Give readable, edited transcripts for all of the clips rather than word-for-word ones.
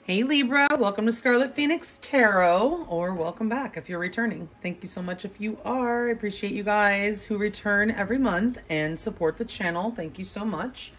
Hey Libra, welcome to Scarlet Phoenix Tarot, or welcome back if you're returning. Thank you so much if you are. I appreciate you guys who return every month and support the channel. Thank you so much.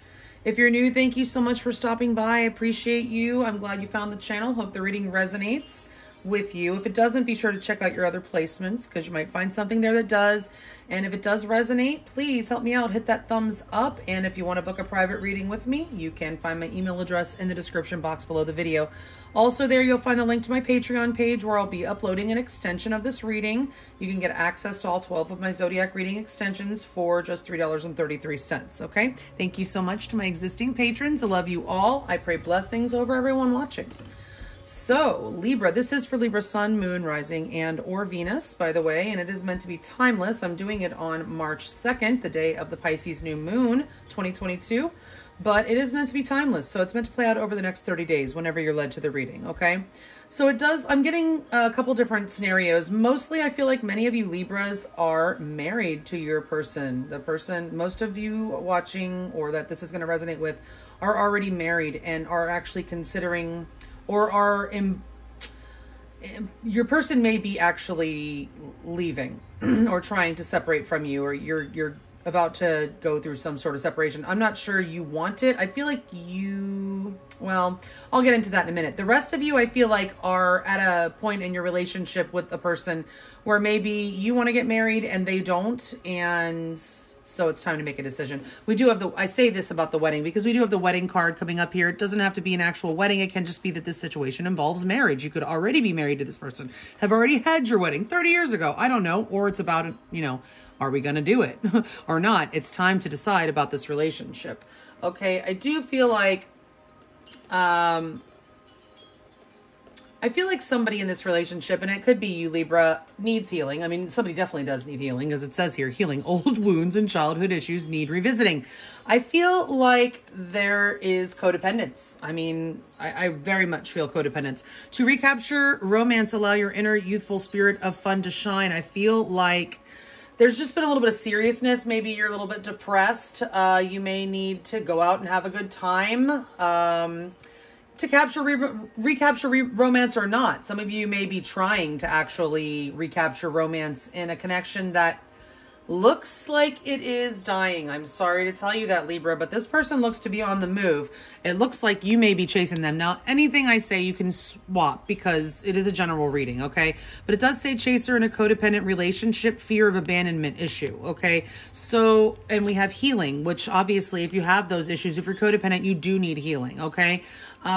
If you're new, thank you so much for stopping by. I appreciate you. I'm glad you found the channel. Hope the reading resonates with you. If it doesn't, be sure to check out your other placements because you might find something there that does. And if it does resonate, please help me out. Hit that thumbs up. And if you want to book a private reading with me, you can find my email address in the description box below the video. Also there, you'll find the link to my Patreon page where I'll be uploading an extension of this reading. You can get access to all 12 of my zodiac reading extensions for just $3.33. Okay? Thank you so much to my existing patrons. I love you all. I pray blessings over everyone watching. So, Libra, this is for Libra Sun, Moon, Rising, and or Venus, by the way, and it is meant to be timeless. I'm doing it on March 2nd, the day of the Pisces new moon, 2022, but it is meant to be timeless, so it's meant to play out over the next 30 days, whenever you're led to the reading, okay? So it does, I'm getting a couple different scenarios. Mostly, I feel like many of you Libras are married to your person. The person, most of you watching, or that this is going to resonate with, are already married and are actually considering... or are your person may be actually leaving or trying to separate from you, or you're about to go through some sort of separation. I'm not sure you want it. I feel like you, well, I'll get into that in a minute. The rest of you, I feel like, are at a point in your relationship with a person where maybe you want to get married and they don't, and so it's time to make a decision. We do have the, I say this about the wedding because we do have the wedding card coming up here. It doesn't have to be an actual wedding. It can just be that this situation involves marriage. You could already be married to this person, have already had your wedding 30 years ago. I don't know. Or it's about, you know, are we going to do it or not? It's time to decide about this relationship. Okay. I do feel like, I feel like somebody in this relationship, and it could be you, Libra, needs healing. I mean, somebody definitely does need healing, as it says here, healing old wounds and childhood issues need revisiting. I feel like there is codependence. I mean, I very much feel codependence. To recapture romance, allow your inner youthful spirit of fun to shine. I feel like there's just been a little bit of seriousness. Maybe you're a little bit depressed. You may need to go out and have a good time. To capture, recapture romance or not. Some of you may be trying to actually recapture romance in a connection that looks like it is dying. I'm sorry to tell you that, Libra, but this person looks to be on the move. It looks like you may be chasing them. Now, anything I say you can swap because it is a general reading, okay? But it does say chaser in a codependent relationship, fear of abandonment issue, okay? So, and we have healing, which obviously if you have those issues, if you're codependent, you do need healing, okay?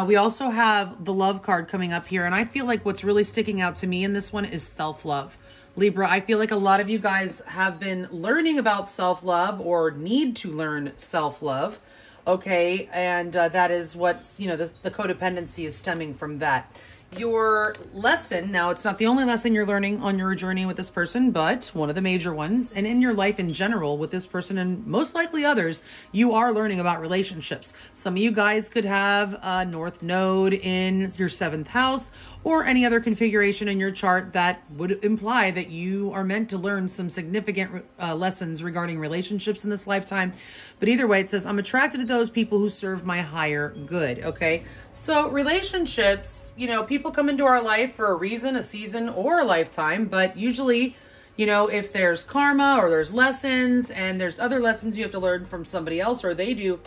We also have the love card coming up here, and I feel like what's really sticking out to me in this one is self-love. Libra, I feel like a lot of you guys have been learning about self-love or need to learn self-love, okay? And that is what's, you know, the codependency is stemming from that. Your lesson, now it's not the only lesson you're learning on your journey with this person, but one of the major ones, and in your life in general with this person and most likely others, you are learning about relationships. Some of you guys could have a North Node in your 7th house or any other configuration in your chart that would imply that you are meant to learn some significant lessons regarding relationships in this lifetime. But either way, it says, I'm attracted to those people who serve my higher good, okay? So relationships, you know, people come into our life for a reason, a season, or a lifetime, but usually, you know, if there's karma or there's lessons and there's other lessons you have to learn from somebody else or they do,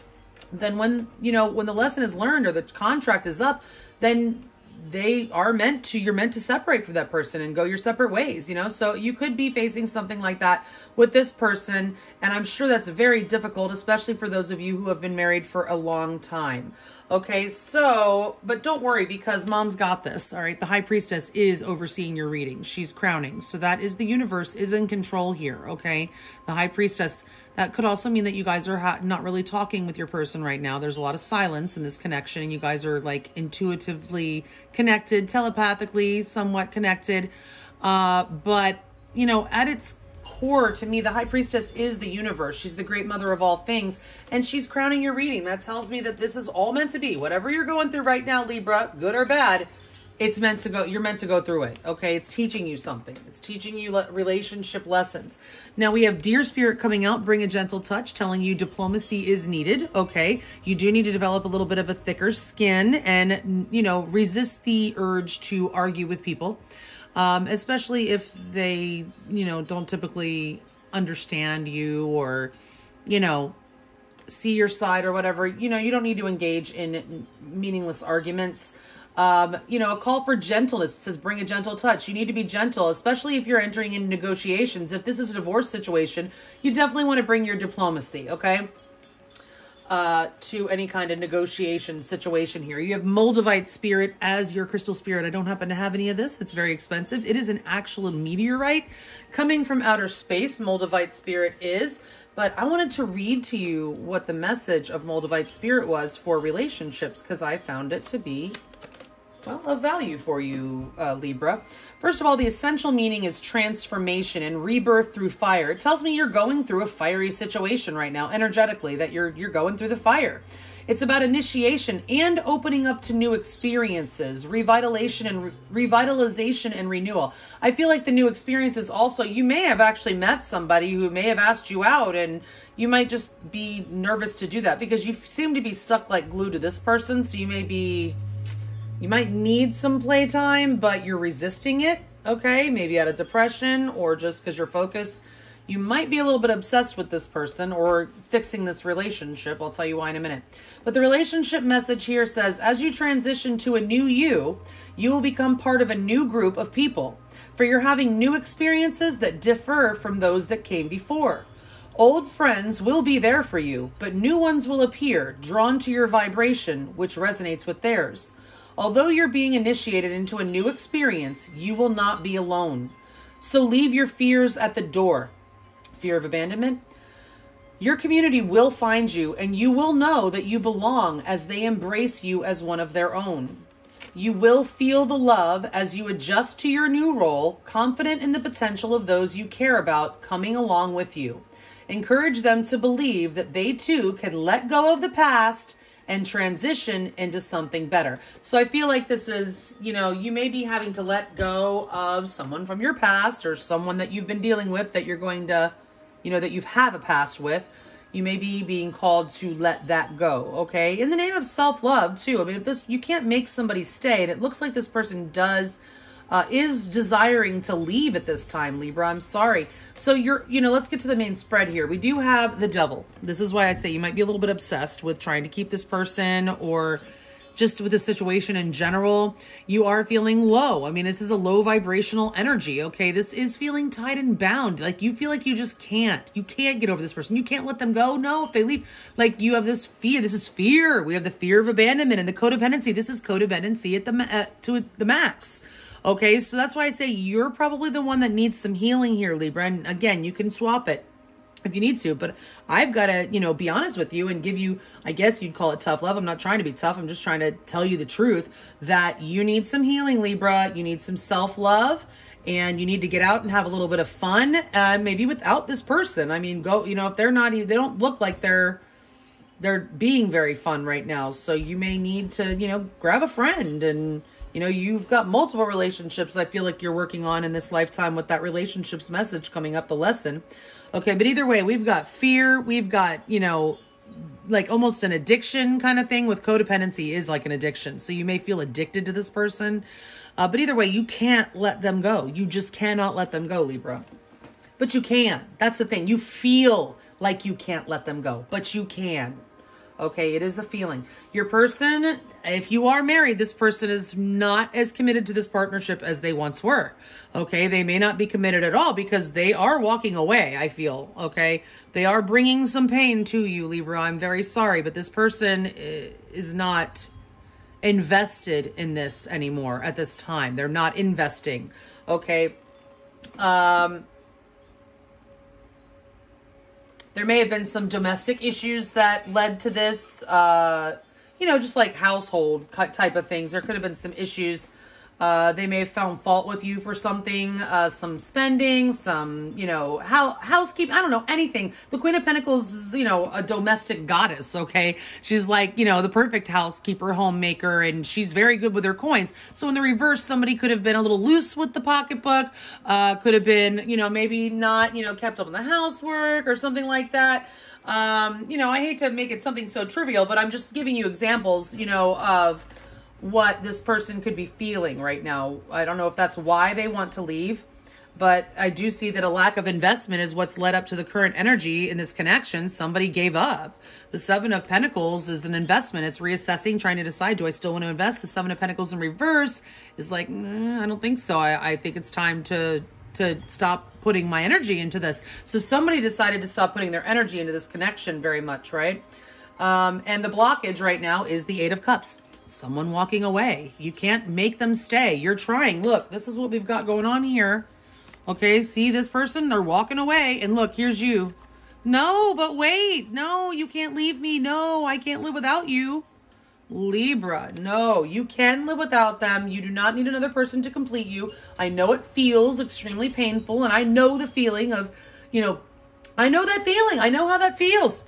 then when, you know, when the lesson is learned or the contract is up, then they are meant to, you're meant to separate from that person and go your separate ways, you know? So you could be facing something like that with this person. And I'm sure that's very difficult, especially for those of you who have been married for a long time. Okay, so, but don't worry because mom's got this, all right? The High Priestess is overseeing your reading. She's crowning. So that is the universe is in control here, okay? The High Priestess, that could also mean that you guys are not really talking with your person right now. There's a lot of silence in this connection and you guys are like intuitively connected, telepathically, somewhat connected. But, you know, at its core, to me, the High Priestess is the universe. She's the great mother of all things, and she's crowning your reading. That tells me that this is all meant to be. Whatever you're going through right now, Libra, good or bad, it's meant to go, you're meant to go through it. Okay. It's teaching you something. It's teaching you relationship lessons. Now we have Deer Spirit coming out, bring a gentle touch, telling you diplomacy is needed. Okay. You do need to develop a little bit of a thicker skin and, you know, resist the urge to argue with people. Especially if they, you know, don't typically understand you or, you know, see your side or whatever. You know, you don't need to engage in meaningless arguments. You know, a call for gentleness. It says bring a gentle touch. You need to be gentle, especially if you're entering into negotiations. If this is a divorce situation, you definitely want to bring your diplomacy, okay? To any kind of negotiation situation here. You have Moldavite Spirit as your crystal spirit. I don't happen to have any of this. It's very expensive. It is an actual meteorite coming from outer space. Moldavite Spirit is. But I wanted to read to you what the message of Moldavite Spirit was for relationships because I found it to be, well, of value for you, Libra. First of all, the essential meaning is transformation and rebirth through fire. It tells me you're going through a fiery situation right now, energetically, that you're going through the fire. It's about initiation and opening up to new experiences, revitalization and renewal. I feel like the new experiences also, you may have actually met somebody who may have asked you out and you might just be nervous to do that because you seem to be stuck like glue to this person. So you might need some playtime, but you're resisting it, okay? Maybe out of depression or just because you're focused. You might be a little bit obsessed with this person or fixing this relationship. I'll tell you why in a minute. But the relationship message here says, as you transition to a new you, you will become part of a new group of people. For you're having new experiences that differ from those that came before. Old friends will be there for you, but new ones will appear, drawn to your vibration, which resonates with theirs. Although you're being initiated into a new experience, you will not be alone. So leave your fears at the door. Fear of abandonment. Your community will find you and you will know that you belong as they embrace you as one of their own. You will feel the love as you adjust to your new role, confident in the potential of those you care about coming along with you. Encourage them to believe that they too can let go of the past and transition into something better. So I feel like this is, you know, you may be having to let go of someone from your past or someone that you've been dealing with that you're going to, you know, that you've had a past with. You may be being called to let that go, okay? In the name of self-love, too. I mean, if this, you can't make somebody stay, and it looks like this person is desiring to leave at this time, Libra. I'm sorry. So let's get to the main spread here. We do have the Devil. This is why I say you might be a little bit obsessed with trying to keep this person or just with the situation in general. You are feeling low. I mean, this is a low vibrational energy, okay? This is feeling tied and bound. Like you feel like you just can't. You can't get over this person. You can't let them go. No, if they leave, like you have this fear. This is fear. We have the fear of abandonment and the codependency. This is codependency at to the max. Okay, so that's why I say you're probably the one that needs some healing here, Libra. And again, you can swap it if you need to, but I've got to, be honest with you and give you, I guess you'd call it tough love. I'm not trying to be tough. I'm just trying to tell you the truth that you need some healing, Libra. You need some self-love and you need to get out and have a little bit of fun, maybe without this person. I mean, go, if they're not, they don't look like they're being very fun right now. So you may need to, grab a friend and, you've got multiple relationships I feel like you're working on in this lifetime with that relationships message coming up, the lesson. Okay, but either way, we've got fear. We've got, like almost an addiction kind of thing with codependency is like an addiction. So you may feel addicted to this person. But either way, you can't let them go. You just cannot let them go, Libra. But you can. That's the thing. You feel like you can't let them go, but you can. Okay, it is a feeling. Your person, if you are married, this person is not as committed to this partnership as they once were. Okay, they may not be committed at all because they are walking away, I feel. Okay, they are bringing some pain to you, Libra. I'm very sorry, but this person is not invested in this anymore at this time. They're not investing. Okay, there may have been some domestic issues that led to this, just like household type of things. There could have been some issues They may have found fault with you for something, some spending, some, you know, housekeeping, I don't know, anything. The Queen of Pentacles is, you know, a domestic goddess, okay? She's like, you know, the perfect housekeeper, homemaker, and she's very good with her coins. So in the reverse, somebody could have been a little loose with the pocketbook, could have been, you know, maybe not, you know, kept up on the housework or something like that. You know, I hate to make it something so trivial, but I'm just giving you examples, you know, of what this person could be feeling right now. I don't know if that's why they want to leave, but I do see that a lack of investment is what's led up to the current energy in this connection. Somebody gave up. The Seven of Pentacles is an investment. It's reassessing, trying to decide, do I still want to invest? The Seven of Pentacles in reverse is like, I don't think so. I think it's time to stop putting my energy into this. So somebody decided to stop putting their energy into this connection very much, right? And the blockage right now is the Eight of Cups. Someone walking away. You can't make them stay. You're trying. Look, this is what we've got going on here. Okay, see this person? They're walking away. And look, here's you. No, but wait. No, you can't leave me. No, I can't live without you. Libra, no, you can live without them. You do not need another person to complete you. I know it feels extremely painful, and I know the feeling of, you know, I know that feeling. I know how that feels.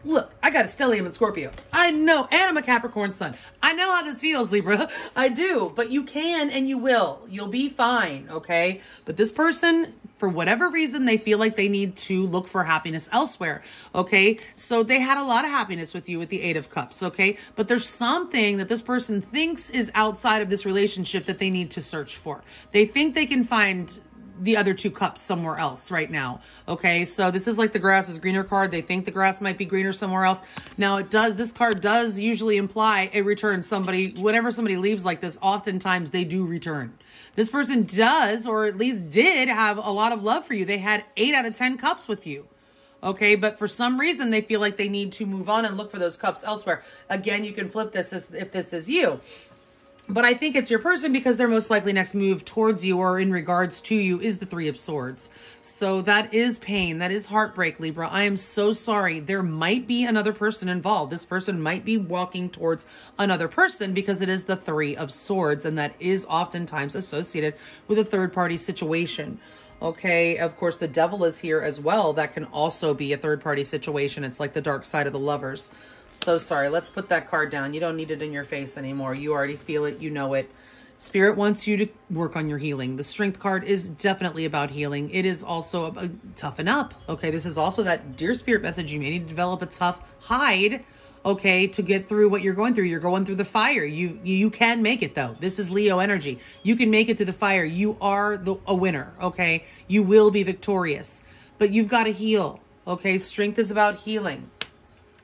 Look, I got a stellium in Scorpio. I know, and I'm a Capricorn sun. I know how this feels, Libra. I do, but you can and you will. You'll be fine, okay? But this person, for whatever reason, they feel like they need to look for happiness elsewhere, okay? So they had a lot of happiness with you with the Eight of Cups, okay? But there's something that this person thinks is outside of this relationship that they need to search for. They think they can find the other two cups somewhere else right now. Okay, so this is like the grass is greener card. They think the grass might be greener somewhere else. Now this card does usually imply a return. Whenever somebody leaves like this, oftentimes they do return. This person does, or at least did, have a lot of love for you. They had 8 out of 10 cups with you. Okay, but for some reason they feel like they need to move on and look for those cups elsewhere. Again, you can flip this if this is you. But I think it's your person because their most likely next move towards you or in regards to you is the Three of Swords. So that is pain. That is heartbreak, Libra. I am so sorry. There might be another person involved. This person might be walking towards another person because it is the Three of Swords, and that is oftentimes associated with a third-party situation. Okay, of course, the Devil is here as well. That can also be a third-party situation. It's like the dark side of the lovers. So sorry. Let's put that card down. You don't need it in your face anymore. You already feel it. You know it. Spirit wants you to work on your healing. The Strength card is definitely about healing. It is also a toughen up. Okay, this is also that dear Spirit message. You may need to develop a tough hide, okay, to get through what you're going through. You're going through the fire. You can make it, though. This is Leo energy. You can make it through the fire. You are a winner, okay? You will be victorious. But you've got to heal, okay? Strength is about healing.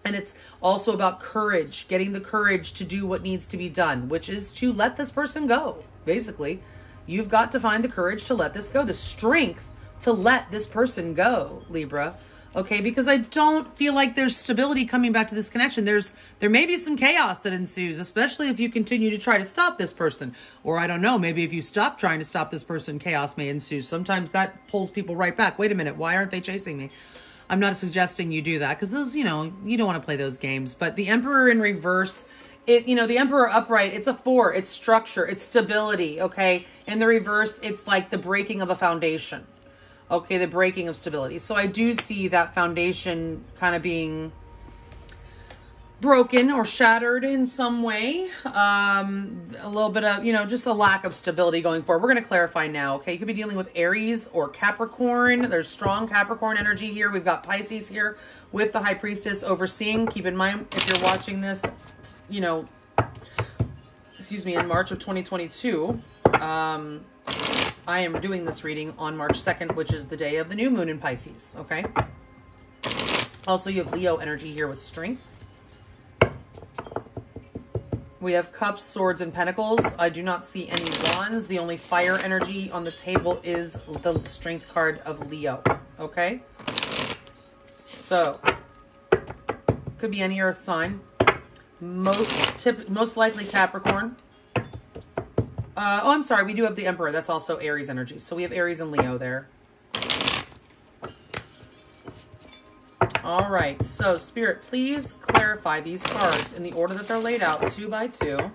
And it's also about courage, getting the courage to do what needs to be done, which is to let this person go. Basically, you've got to find the courage to let this go, the strength to let this person go, Libra. Okay, because I don't feel like there's stability coming back to this connection. There may be some chaos that ensues, especially if you continue to try to stop this person. Or I don't know, maybe if you stop trying to stop this person, chaos may ensue. Sometimes that pulls people right back. Wait a minute, why aren't they chasing me? I'm not suggesting you do that because those, you know, you don't want to play those games. But the Emperor in reverse, the Emperor upright, it's a 4. It's structure. It's stability, okay? In the reverse, it's like the breaking of a foundation, okay? The breaking of stability. So I do see that foundation kind of being broken or shattered in some way. A little bit of, just a lack of stability going forward. We're going to clarify now, okay? You could be dealing with Aries or Capricorn. There's strong Capricorn energy here. We've got Pisces here with the High Priestess overseeing. Keep in mind, if you're watching this, in March of 2022, I am doing this reading on March 2nd, which is the day of the new moon in Pisces, okay? Also, you have Leo energy here with strength. We have Cups, Swords, and Pentacles. I do not see any Wands. The only fire energy on the table is the Strength card of Leo. Okay? So, could be any earth sign. Most likely Capricorn. I'm sorry. We do have the Emperor. That's also Aries energy. So we have Aries and Leo there. All right, so Spirit, please clarify these cards in the order that they're laid out, 2 by 2,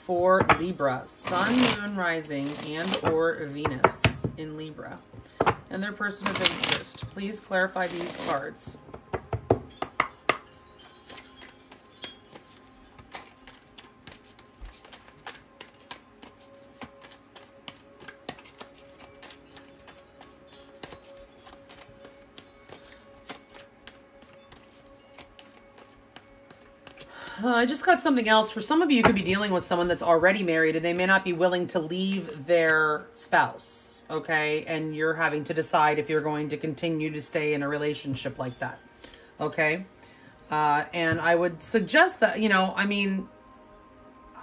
for Libra, Sun, Moon, Rising, and or Venus in Libra, and their person of interest. Please clarify these cards. I just got something else. For some of you, you could be dealing with someone that's already married and they may not be willing to leave their spouse, okay? And you're having to decide if you're going to continue to stay in a relationship like that, okay? And I would suggest that, you know, I mean,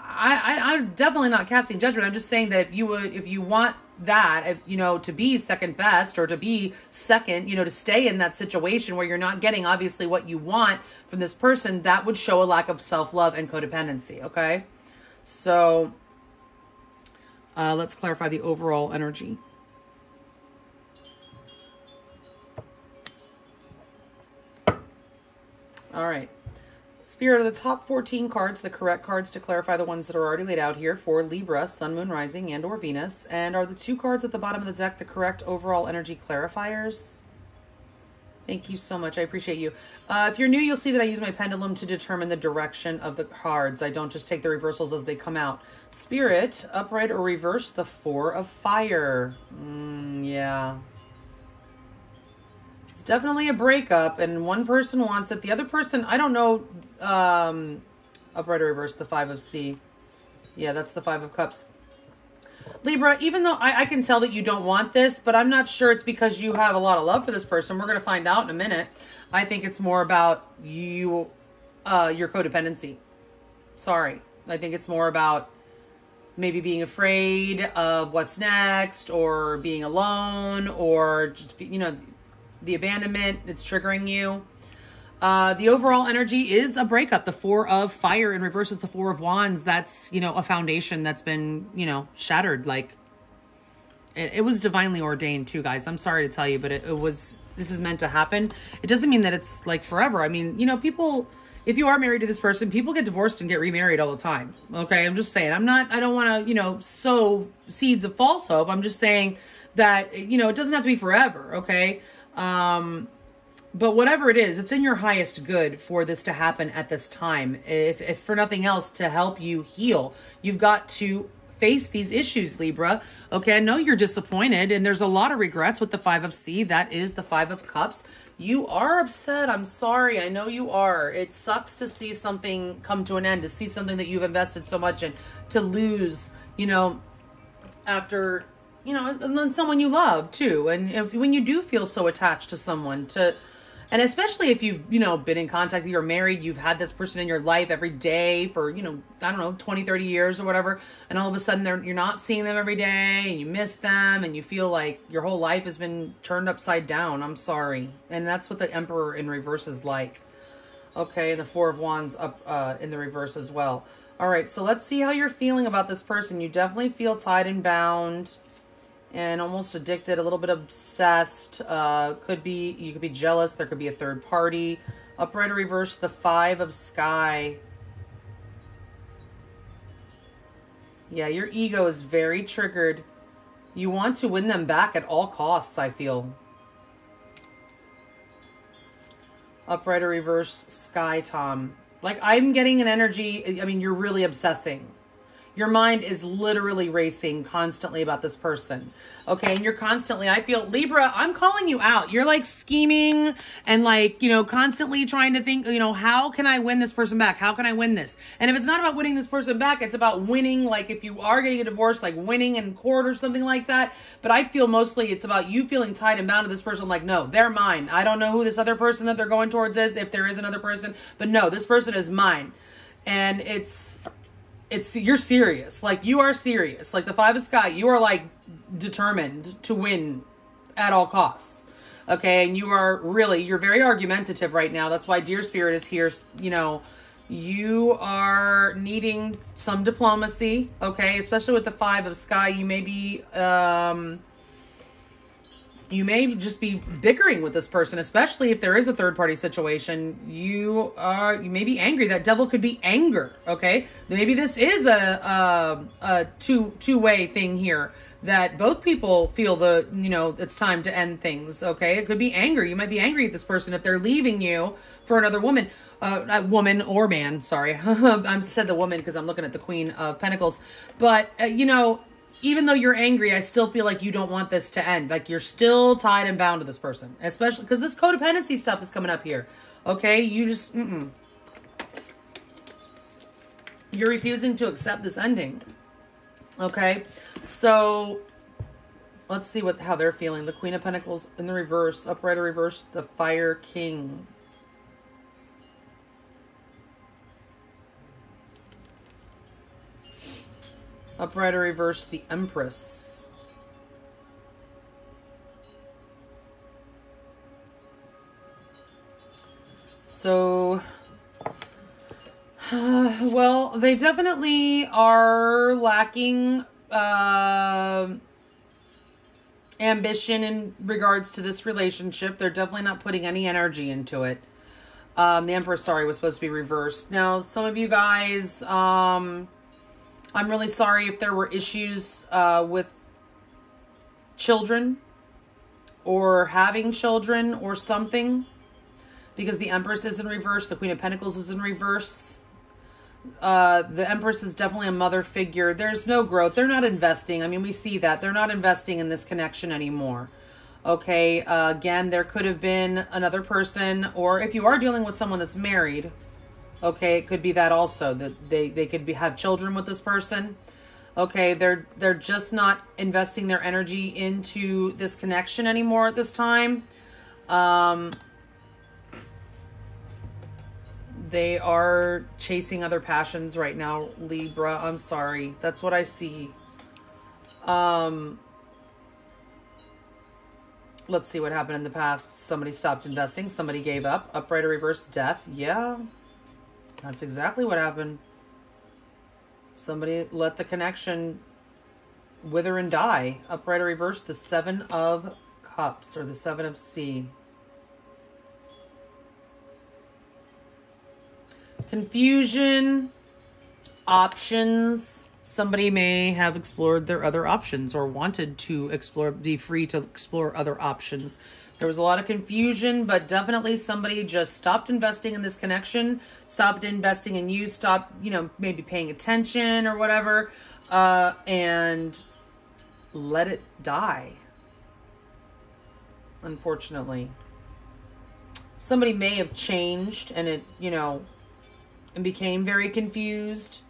I'm definitely not casting judgment. I'm just saying that if you want that, if, you know, to be second best or to be second, you know, to stay in that situation where you're not getting obviously what you want from this person, that would show a lack of self-love and codependency. Okay. So, let's clarify the overall energy. All right. Spirit, of the top 14 cards, the correct cards to clarify the ones that are already laid out here for Libra, Sun, Moon, Rising, and or Venus. And are the 2 cards at the bottom of the deck the correct overall energy clarifiers? Thank you so much. I appreciate you. If you're new, you'll see that I use my pendulum to determine the direction of the cards. I don't just take the reversals as they come out. Spirit, upright or reverse the 4 of fire. Yeah. It's definitely a breakup, and one person wants it. The other person, I don't know, upright or reverse, the 5 of C. Yeah, that's the 5 of Cups. Libra, even though I can tell that you don't want this, but I'm not sure it's because you have a lot of love for this person. We're going to find out in a minute. I think it's more about you, your codependency. Sorry. I think it's more about maybe being afraid of what's next, or being alone, or just, you know, the abandonment, it's triggering you. The overall energy is a breakup. The 4 of fire in reverse is the 4 of wands. That's, you know, a foundation that's been, you know, shattered. Like, it was divinely ordained too, guys. I'm sorry to tell you, but it was, this is meant to happen. It doesn't mean that it's like forever. I mean, you know, people, if you are married to this person, people get divorced and get remarried all the time. Okay. I'm just saying, I don't want to, you know, sow seeds of false hope. I'm just saying that, you know, it doesn't have to be forever. Okay. But whatever it is, it's in your highest good for this to happen at this time. If for nothing else, to help you heal, you've got to face these issues, Libra. Okay, I know you're disappointed and there's a lot of regrets with the 5 of C. That is the 5 of Cups. You are upset. I'm sorry. I know you are. It sucks to see something come to an end, to see something that you've invested so much in, to lose, you know, after, you know, and then someone you love too. And when you do feel so attached to someone, and especially if you've, you know, been in contact, you're married, you've had this person in your life every day for, you know, I don't know, 20, 30 years or whatever. And all of a sudden you're not seeing them every day and you miss them and you feel like your whole life has been turned upside down. I'm sorry. And that's what the Emperor in reverse is like. Okay. The 4 of Wands up in the reverse as well. All right. So let's see how you're feeling about this person. You definitely feel tied and bound and almost addicted, a little bit obsessed. You could be jealous. There could be a third party. Upright or reverse, the 5 of Sky. Yeah, your ego is very triggered. You want to win them back at all costs, I feel. Upright or reverse, Sky, Tom. Like, I'm getting an energy, I mean, you're really obsessing. Your mind is literally racing constantly about this person. Okay. And you're constantly, I feel, Libra, I'm calling you out. You're like scheming and like, you know, constantly trying to think, you know, how can I win this person back? How can I win this? And if it's not about winning this person back, it's about winning. Like if you are getting a divorce, like winning in court or something like that. But I feel mostly it's about you feeling tied and bound to this person. Like, no, they're mine. I don't know who this other person that they're going towards is, if there is another person, but no, this person is mine. And you're serious. Like, you are serious. Like the 5 of Sky, you are like determined to win at all costs. Okay. And you're very argumentative right now. That's why Dear Spirit is here. You know, you are needing some diplomacy. Okay. Especially with the 5 of Sky, you may be, You may just be bickering with this person, especially if there is a third party situation. You may be angry. That devil could be anger. Okay, maybe this is a two-way thing here, that both people feel it's time to end things. Okay, it could be anger. You might be angry at this person if they're leaving you for another woman. Woman or man, sorry. I said the woman because I'm looking at the Queen of Pentacles. But, even though you're angry, I still feel like you don't want this to end. Like, you're still tied and bound to this person. Especially because this codependency stuff is coming up here. Okay? You just, You're refusing to accept this ending. Okay? So, let's see how they're feeling. The Queen of Pentacles in the reverse. Upright or reverse, the Fire King. Upright or reverse, the Empress. So, well, they definitely are lacking ambition in regards to this relationship. They're definitely not putting any energy into it. The Empress, sorry, was supposed to be reversed. Now, some of you guys, I'm really sorry if there were issues with children or having children or something, because the Empress is in reverse. The Queen of Pentacles is in reverse. The Empress is definitely a mother figure. There's no growth. They're not investing. I mean, we see that. They're not investing in this connection anymore. Okay, again, there could have been another person, or if you are dealing with someone that's married, okay, it could be that also, that they could have children with this person. Okay, they're just not investing their energy into this connection anymore at this time. They are chasing other passions right now, Libra. I'm sorry. That's what I see. Let's see what happened in the past. Somebody stopped investing. Somebody gave up. Upright or reverse, death. Yeah. That's exactly what happened. Somebody let the connection wither and die. Upright or reverse, the Seven of Cups, or the Seven of Sea. Confusion, options. Somebody may have explored their other options or wanted to explore, be free to explore other options. There was a lot of confusion, but definitely somebody just stopped investing in this connection, stopped investing in you, stopped, maybe paying attention or whatever, and let it die. Unfortunately. Somebody may have changed and it, and became very confused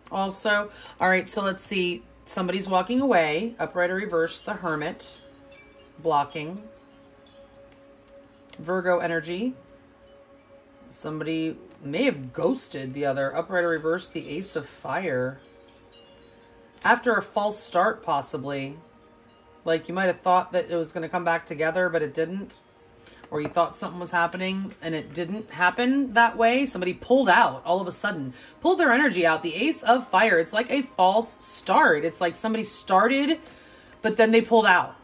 also. All right, so let's see. Somebody's walking away. Upright or reverse, the Hermit. Blocking. Virgo energy. Somebody may have ghosted the other. Upright or reverse, the Ace of Fire. After a false start, possibly. Like, you might have thought that it was going to come back together, but it didn't. Or you thought something was happening and it didn't happen that way. Somebody pulled out all of a sudden. Pulled their energy out. The Ace of Fire. It's like a false start. It's like somebody started, but then they pulled out.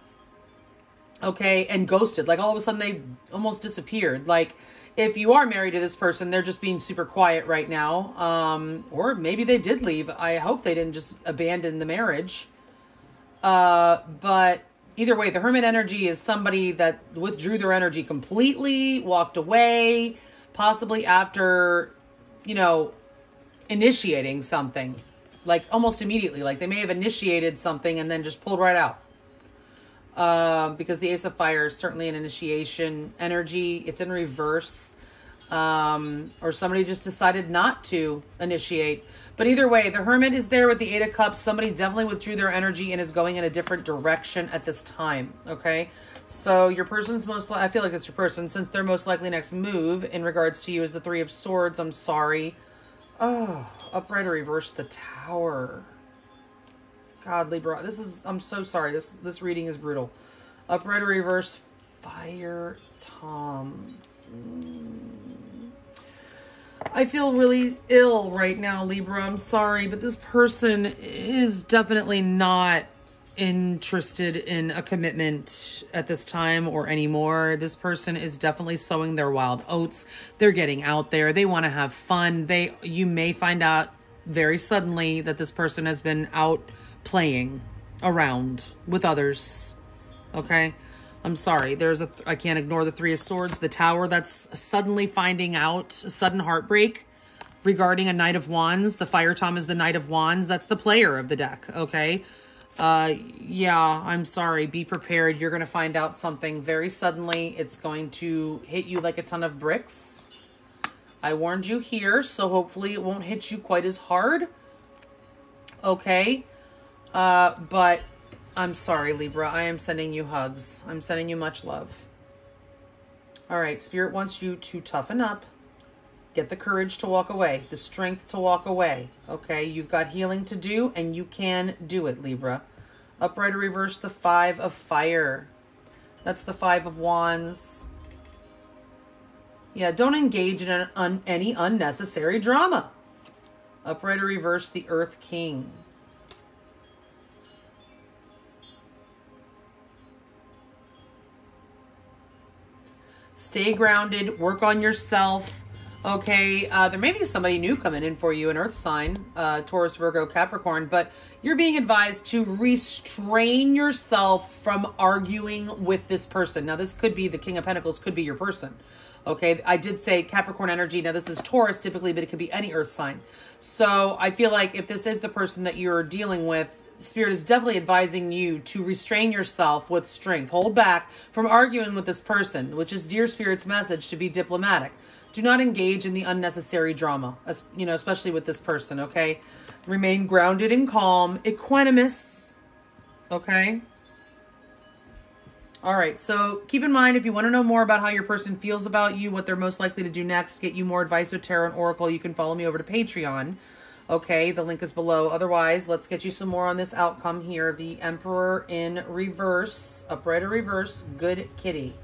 Okay, and ghosted. Like, all of a sudden they almost disappeared. Like, if you are married to this person, they're just being super quiet right now. Or maybe they did leave. I hope they didn't just abandon the marriage. But either way, the Hermit energy is somebody that withdrew their energy completely, walked away, possibly after, initiating something. Like, almost immediately. Like, they may have initiated something and then just pulled right out. Because the Ace of Fire is certainly an initiation energy. It's in reverse. Or somebody just decided not to initiate. But either way, the Hermit is there with the Eight of Cups. Somebody definitely withdrew their energy and is going in a different direction at this time. Okay? So your person's I feel like it's your person, since their most likely next move in regards to you is the Three of Swords. I'm sorry. Oh, upright or reverse, the Tower. God, Libra, I'm so sorry. This reading is brutal. Upright or reverse, Fire Tom. I feel really ill right now, Libra. I'm sorry, but this person is definitely not interested in a commitment at this time or anymore. This person is definitely sowing their wild oats. They're getting out there. They want to have fun. You may find out very suddenly that this person has been out playing around with others. Okay? I'm sorry. I can't ignore the Three of Swords, the Tower. That's suddenly finding out, a sudden heartbreak regarding a Knight of Wands. The Fire Tom is the Knight of Wands. That's the player of the deck. Okay? Yeah, I'm sorry. Be prepared. You're going to find out something very suddenly. It's going to hit you like a ton of bricks. I warned you here, so hopefully it won't hit you quite as hard. Okay. But I'm sorry, Libra. I am sending you hugs. I'm sending you much love. All right. Spirit wants you to toughen up. Get the courage to walk away, the strength to walk away. Okay, you've got healing to do, and you can do it, Libra. Upright or reverse, the Five of Fire. That's the Five of Wands. Yeah, don't engage in any unnecessary drama. Upright or reverse, the Earth King. Stay grounded, work on yourself. Okay, there may be somebody new coming in for you, an earth sign, Taurus, Virgo, Capricorn, but you're being advised to restrain yourself from arguing with this person. Now, this could be the King of Pentacles, could be your person. Okay, I did say Capricorn energy. Now, this is Taurus typically, but it could be any earth sign. So I feel like if this is the person that you're dealing with, Spirit is definitely advising you to restrain yourself with strength. Hold back from arguing with this person, which is Dear Spirit's message to be diplomatic. Do not engage in the unnecessary drama, you know, especially with this person, okay? Remain grounded and calm, equanimous, okay? All right, so keep in mind, if you want to know more about how your person feels about you, what they're most likely to do next, get you more advice with Tarot and Oracle, you can follow me over to Patreon, okay? The link is below. Otherwise, let's get you some more on this outcome here. The Emperor in reverse, upright or reverse, good kitty.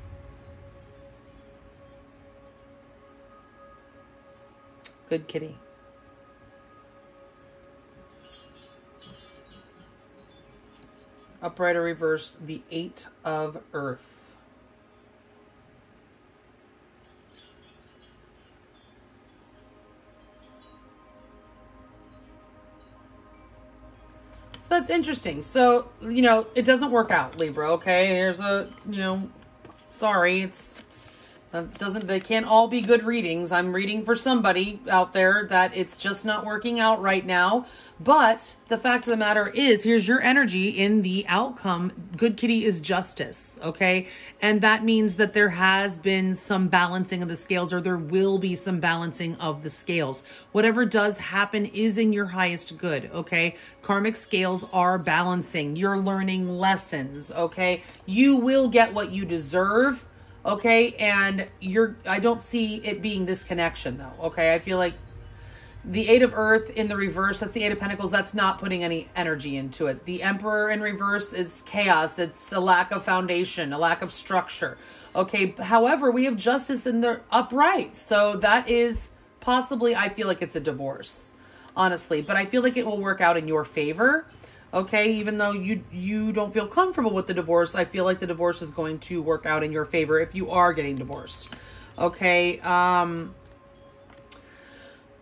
Good kitty. Upright or reverse, the Eight of Earth. So that's interesting. So, you know, it doesn't work out, Libra, okay? There's a, you know, sorry, they can't all be good readings. I'm reading for somebody out there that it's just not working out right now. But the fact of the matter is, here's your energy in the outcome. Good kitty is justice, okay? And that means that there has been some balancing of the scales, or there will be some balancing of the scales. Whatever does happen is in your highest good, okay? Karmic scales are balancing. You're learning lessons, okay? You will get what you deserve. Okay, and I don't see it being this connection though. Okay, I feel like the Eight of Earth in the reverse, that's the Eight of Pentacles, that's not putting any energy into it. The Emperor in reverse is chaos. It's a lack of foundation, a lack of structure. Okay, however, we have justice in the upright. So that is possibly, I feel like it's a divorce, honestly. But I feel like it will work out in your favor. Okay, even though you don't feel comfortable with the divorce, I feel like the divorce is going to work out in your favor if you are getting divorced. Okay,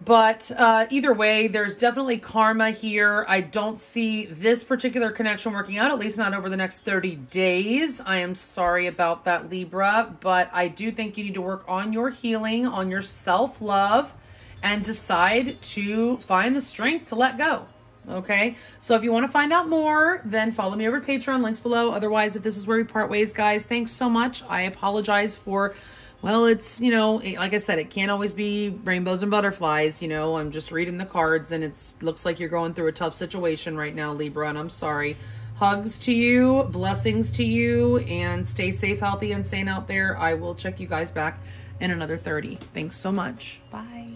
but either way, there's definitely karma here. I don't see this particular connection working out, at least not over the next 30 days. I am sorry about that, Libra, but I do think you need to work on your healing, on your self-love, and decide to find the strength to let go. Okay, so if you want to find out more, then follow me over to Patreon, links below. Otherwise, if this is where we part ways, guys, thanks so much. I apologize for, well, it's, you know, like I said, it can't always be rainbows and butterflies. You know, I'm just reading the cards, and it looks like you're going through a tough situation right now, Libra, and I'm sorry. Hugs to you, blessings to you, and stay safe, healthy, and sane out there. I will check you guys back in another 30. Thanks so much. Bye.